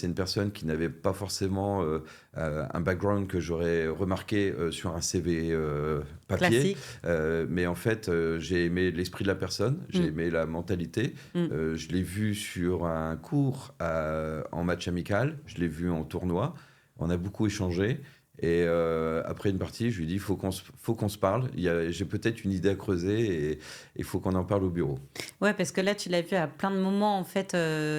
C'est une personne qui n'avait pas forcément un background que j'aurais remarqué sur un CV papier. Classique. Mais en fait, j'ai aimé l'esprit de la personne, j'ai Mmh. aimé la mentalité. Mmh. Je l'ai vu sur un cours en match amical, je l'ai vu en tournoi. On a beaucoup échangé. Et après une partie, je lui ai dit, faut qu'on se parle. J'ai peut-être une idée à creuser et il faut qu'on en parle au bureau. Ouais, parce que là, tu l'as vu à plein de moments, en fait,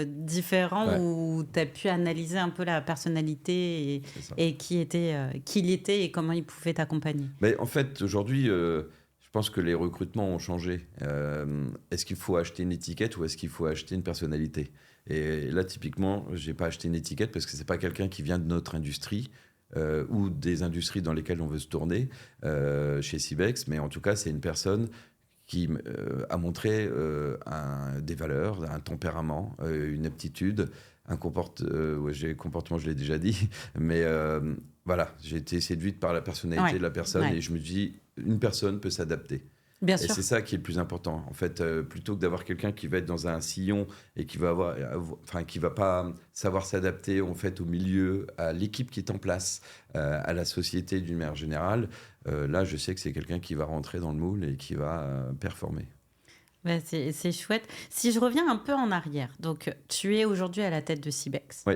différents Ouais, où tu as pu analyser un peu la personnalité c'est ça. et qui il était et comment il pouvait t'accompagner. Mais en fait, aujourd'hui, je pense que les recrutements ont changé. Est-ce qu'il faut acheter une étiquette ou est-ce qu'il faut acheter une personnalité? Et là, typiquement, j'ai pas acheté une étiquette parce que c'est pas quelqu'un qui vient de notre industrie ou des industries dans lesquelles on veut se tourner chez Cibex, mais en tout cas, c'est une personne qui a montré des valeurs, un tempérament, une aptitude, ouais, comportement, je l'ai déjà dit, mais voilà, j'ai été séduite par la personnalité Ouais, de la personne ouais, et je me dis, une personne peut s'adapter. bien Et c'est sûr. ça qui est le plus important. En fait, plutôt que d'avoir quelqu'un qui va être dans un sillon et qui va enfin, qui va pas savoir s'adapter en fait au milieu, à l'équipe qui est en place, à la société d'une manière générale. Là, je sais que c'est quelqu'un qui va rentrer dans le moule et qui va performer. Bah, c'est chouette. Si je reviens un peu en arrière, donc tu es aujourd'hui à la tête de Cibex. Oui.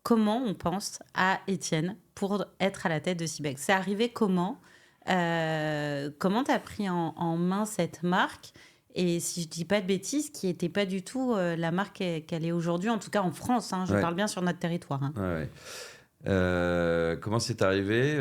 Comment on pense à Étienne pour être à la tête de Cibex? C'est arrivé comment? Comment tu as pris en main cette marque? Et si je dis pas de bêtises, qui était pas du tout, la marque qu'elle est aujourd'hui, en tout cas en France, hein, je Ouais, parle bien sur notre territoire, hein. ouais, ouais. Comment c'est arrivé?